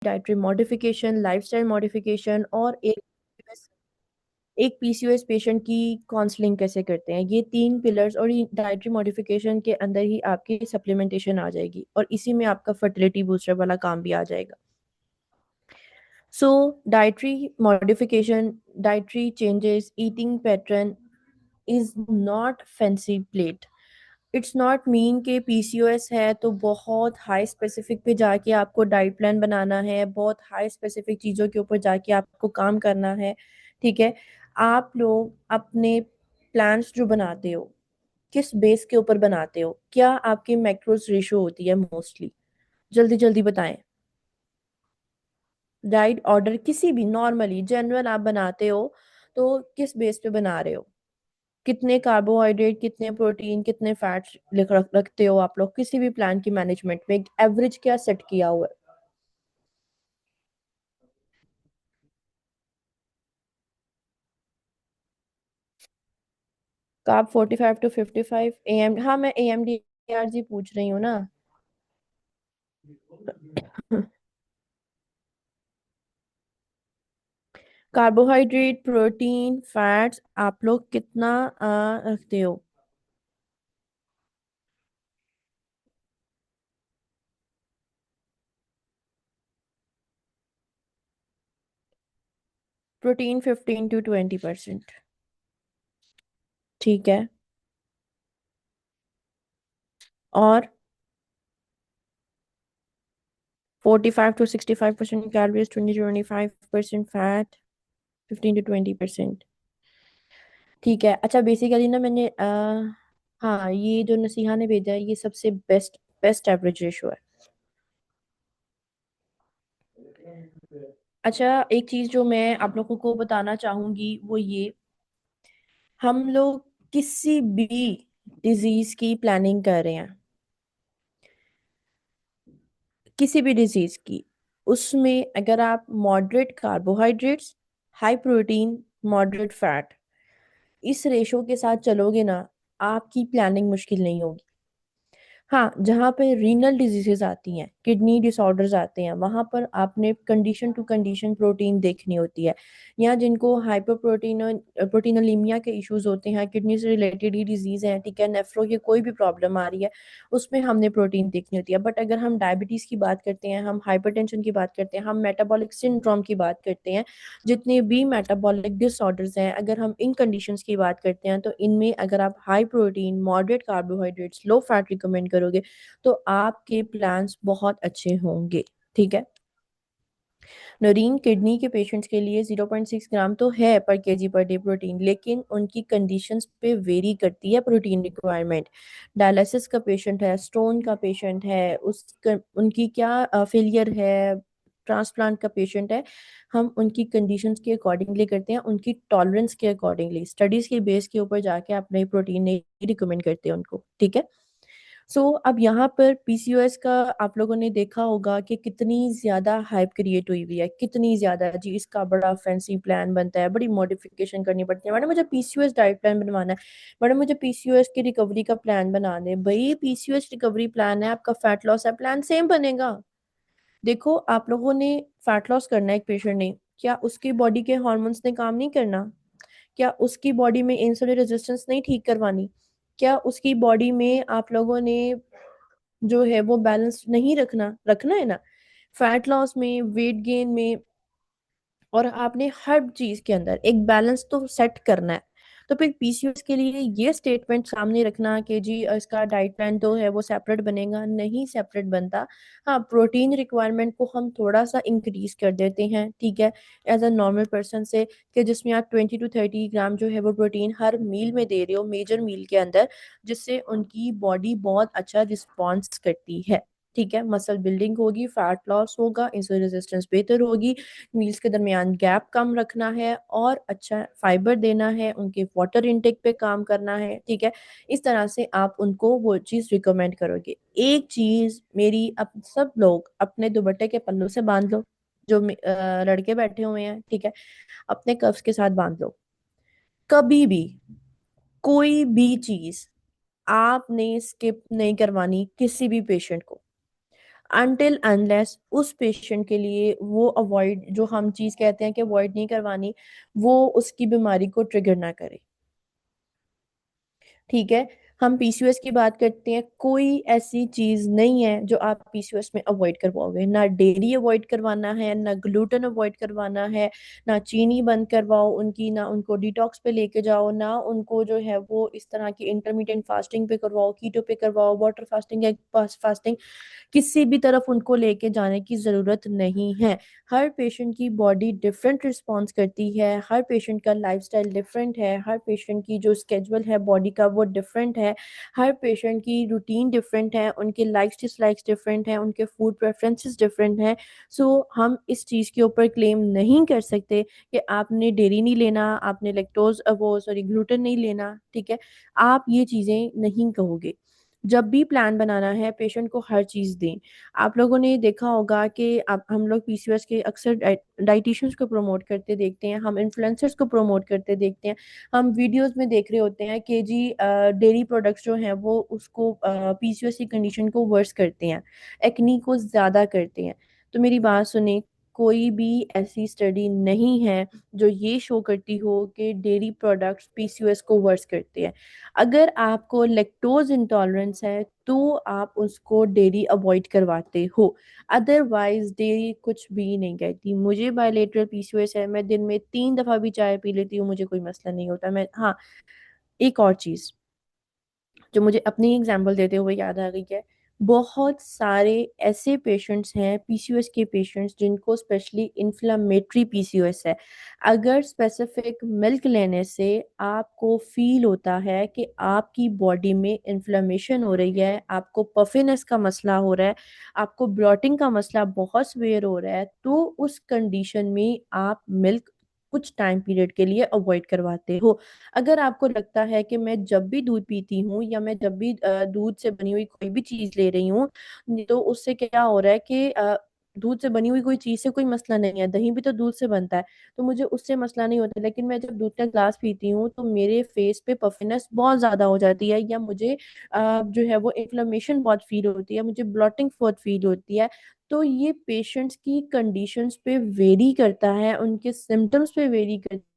Dietary modification, lifestyle modification और एक PCOS patient की काउंसलिंग कैसे करते हैं। ये तीन पिलर्स और ये डाइटरी मॉडिफिकेशन के अंदर ही आपकी सप्लीमेंटेशन आ जाएगी और इसी में आपका फर्टिलिटी बूस्टर वाला काम भी आ जाएगा। So dietary modification, dietary changes, eating pattern is not fancy plate. It's not mean के पीसीओएस है तो बहुत हाई स्पेसिफिक पे जाके आपको डाइट प्लान बनाना है, बहुत हाई स्पेसिफिक चीज़ों के ऊपर जाके आपको काम करना है। ठीक है, आप लोग अपने प्लान्स जो बनाते हो किस बेस के ऊपर बनाते हो, क्या आपकी मैक्रोस रेशो होती है मोस्टली? जल्दी जल्दी बताएं। डाइट ऑर्डर किसी भी नॉर्मली जनरल आप बनाते हो तो किस बेस पे बना रहे हो? कितने कार्बोहाइड्रेट, कितने प्रोटीन, कितने फैट्स रखते हो आप लोग किसी भी प्लान की मैनेजमेंट में? एक एवरेज क्या सेट किया हुआ है? Carb 45 to 55 AM। हाँ, मैं AMDRG पूछ रही हूँ ना। कार्बोहाइड्रेट, प्रोटीन, फैट्स आप लोग कितना रखते हो? Protein 15 to 20%। ठीक है। और 45 to 65% calories, 20 to 25% fat, 15 to 20%। ठीक है। अच्छा, बेसिकली ना मैंने हाँ, ये जो नसीहा ने भेजा है ये सबसे बेस्ट बेस्ट एवरेज रेशो है। अच्छा, एक चीज जो मैं आप लोगों को बताना चाहूंगी वो ये, हम लोग किसी भी डिजीज की प्लानिंग कर रहे हैं, किसी भी डिजीज की, उसमें अगर आप moderate carbohydrates, high protein, moderate fat, इस रेशो के साथ चलोगे ना, आपकी प्लानिंग मुश्किल नहीं होगी। हाँ, जहाँ पे रीनल डिजीजेस आती हैं, किडनी डिसऑर्डर्स आते हैं, वहां पर आपने कंडीशन टू कंडीशन प्रोटीन देखनी होती है। या जिनको हाइपर प्रोटीन प्रोटीनोलीमिया के इश्यूज होते हैं, किडनी से रिलेटेड ही डिजीज है, ठीक है, नेफ्रो की कोई भी प्रॉब्लम आ रही है, उसमें हमने प्रोटीन देखनी होती है। बट अगर हम डायबिटीज की बात करते हैं, हम हाइपरटेंशन की बात करते हैं, हम मेटाबॉलिक सिंड्रोम की बात करते हैं, जितने भी मेटाबॉलिक डिसऑर्डर्स हैं, अगर हम इन कंडीशंस की बात करते हैं तो इनमें अगर आप high protein, moderate carbohydrates, low fat recommend करोगे तो आपके प्लान्स बहुत अच्छे होंगे। ठीक है। नरीन, किडनी के पेशेंट्स के लिए 0.6 ग्राम तो है पर केजी पर डे प्रोटीन, लेकिन उनकी कंडीशंस पे वेरी करती है प्रोटीन रिक्वायरमेंट। डायलिसिस का पेशेंट है, स्टोन का पेशेंट है, उनकी क्या फेलियर है, ट्रांसप्लांट का पेशेंट है, हम उनकी कंडीशंस के अकॉर्डिंगली करते हैं, उनकी टॉलरेंस के अकॉर्डिंगली, स्टडीज के बेस के ऊपर जाके अपने प्रोटीन नहीं रिकमेंड करते उनको। ठीक है। अब यहाँ पर पीसीओएस का आप लोगों ने देखा होगा कि कितनी ज्यादा हाइप क्रिएट हुई हुई है, कितनी ज्यादा जी, इसका बड़ा फैंसी प्लान बनता है, बड़ी मॉडिफिकेशन करनी पड़ती है। मैडम मुझे पीसीओएस डाइट प्लान बनवाना है, मैडम मुझे पीसीओएस की रिकवरी का प्लान बना दे। भाई, पीसीओएस रिकवरी प्लान है, आपका फैट लॉस है, प्लान सेम बनेगा। देखो, आप लोगों ने फैट लॉस करना है एक पेशेंट ने, क्या उसकी बॉडी के हॉर्मोन्स ने काम नहीं करना? क्या उसकी बॉडी में इंसुलिन रेजिस्टेंस नहीं ठीक करवानी? क्या उसकी बॉडी में आप लोगों ने जो है वो बैलेंस नहीं रखना, रखना है ना? फैट लॉस में, वेट गेन में, और आपने हर चीज के अंदर एक बैलेंस तो सेट करना है। तो फिर पीसीओएस के लिए ये स्टेटमेंट सामने रखना कि जी इसका डाइट प्लान तो है वो सेपरेट बनेगा, नहीं सेपरेट बनता। हाँ, प्रोटीन रिक्वायरमेंट को हम थोड़ा सा इंक्रीज कर देते हैं, ठीक है, एज अ नॉर्मल पर्सन से, कि जिसमें आप 20 to 30 ग्राम जो है वो प्रोटीन हर मील में दे रहे हो, मेजर मील के अंदर, जिससे उनकी बॉडी बहुत अच्छा रिस्पॉन्स करती है। ठीक है, मसल बिल्डिंग होगी, फैट लॉस होगा, इंसुलिन रेजिस्टेंस बेहतर होगी, मील्स के दरमियान गैप कम रखना है और अच्छा फाइबर देना है, उनके वाटर इनटेक पे काम करना है। ठीक है, इस तरह से आप उनको वो चीज़ रिकमेंड करोगे। एक चीज़ मेरी, अब सब लोग अपने दुपट्टे के पल्लू से बांध लो, जो लड़के बैठे हुए हैं, ठीक है, अपने कफ्स के साथ बांध लो। कभी भी कोई भी चीज़ आपने स्किप नहीं करवानी किसी भी पेशेंट को। अनटिल अनलेस उस पेशेंट के लिए वो अवॉइड, जो हम चीज कहते हैं कि अवॉइड नहीं करवानी, वो उसकी बीमारी को ट्रिगर ना करे। ठीक है। हम पीसीओएस की बात करते हैं, कोई ऐसी चीज नहीं है जो आप पीसीओएस में अवॉइड कर पाओगे। ना डेयरी अवॉइड करवाना है, ना ग्लूटेन अवॉइड करवाना है, ना चीनी बंद करवाओ उनकी, ना उनको डिटॉक्स पे लेके जाओ, ना उनको जो है वो इस तरह की इंटरमीडिएट फास्टिंग पे करवाओ, कीटो पे करवाओ, वाटर फास्टिंग, एग फास्टिंग, किसी भी तरफ उनको लेके जाने की ज़रूरत नहीं है। हर पेशेंट की बॉडी डिफरेंट रिस्पॉन्स करती है, हर पेशेंट का लाइफस्टाइल डिफरेंट है, हर पेशेंट की जो स्केड्यूल है बॉडी का वो डिफरेंट है, हर पेशेंट की रूटीन डिफरेंट है, उनके लाइक्स डिसलाइक्स डिफरेंट हैं, उनके फूड प्रेफरेंसेस डिफरेंट हैं। सो हम इस चीज़ के ऊपर क्लेम नहीं कर सकते कि आपने डेयरी नहीं लेना, आपने लैक्टोज वो सॉरी ग्लूटेन नहीं लेना। ठीक है, आप ये चीज़ें नहीं कहोगे। जब भी प्लान बनाना है पेशेंट को हर चीज़ दें। आप लोगों ने देखा होगा कि आप हम लोग पीसीओएस के अक्सर डाइटिशियंस को प्रमोट करते देखते हैं, हम इन्फ्लुएंसर्स को प्रमोट करते देखते हैं, हम वीडियोस में देख रहे होते हैं कि जी डेयरी प्रोडक्ट्स जो हैं वो उसको पीसीओएस की कंडीशन को वर्स करते हैं, एक्नी को ज़्यादा करते हैं। तो मेरी बात सुने, कोई भी ऐसी स्टडी नहीं है जो ये शो करती हो कि डेयरी प्रोडक्ट्स पीसीओएस को वर्स करते हैं। अगर आपको लैक्टोज इंटॉलरेंस है तो आप उसको डेयरी अवॉइड करवाते हो, अदरवाइज डेयरी कुछ भी नहीं कहती। मुझे बायलेटरल पीसीओएस है, मैं दिन में 3 दफा भी चाय पी लेती हूँ, मुझे कोई मसला नहीं होता। मैं, हाँ, एक और चीज जो मुझे अपनी एग्जांपल देते हुए याद आ गई है, बहुत सारे ऐसे पेशेंट्स हैं पीसीओएस के पेशेंट्स जिनको स्पेशली इन्फ्लामेटरी पीसीओएस है। अगर स्पेसिफिक मिल्क लेने से आपको फील होता है कि आपकी बॉडी में इन्फ्लेमेशन हो रही है, आपको पफिनेस का मसला हो रहा है, आपको ब्लॉटिंग का मसला बहुत सीवियर हो रहा है, तो उस कंडीशन में आप मिल्क कुछ टाइम पीरियड के लिए अवॉइड करवाते हो। अगर आपको लगता है कि मैं जब भी दूध पीती हूँ या मैं जब भी दूध से बनी हुई कोई भी चीज ले रही हूँ, तो उससे क्या हो रहा है कि दूध से बनी हुई कोई चीज से कोई मसला नहीं है, दही भी तो दूध से बनता है, तो मुझे उससे मसला नहीं होता। लेकिन मैं जब दूध का ग्लास पीती हूँ तो मेरे फेस पे पफिनेस बहुत ज्यादा हो जाती है, या मुझे जो है वो इन्फ्लेमेशन बहुत फील होती है, मुझे ब्लॉटिंग बहुत फील होती है। तो ये पेशेंट्स की कंडीशंस पे वेरी करता है, उनके सिम्टम्स पे वेरी करता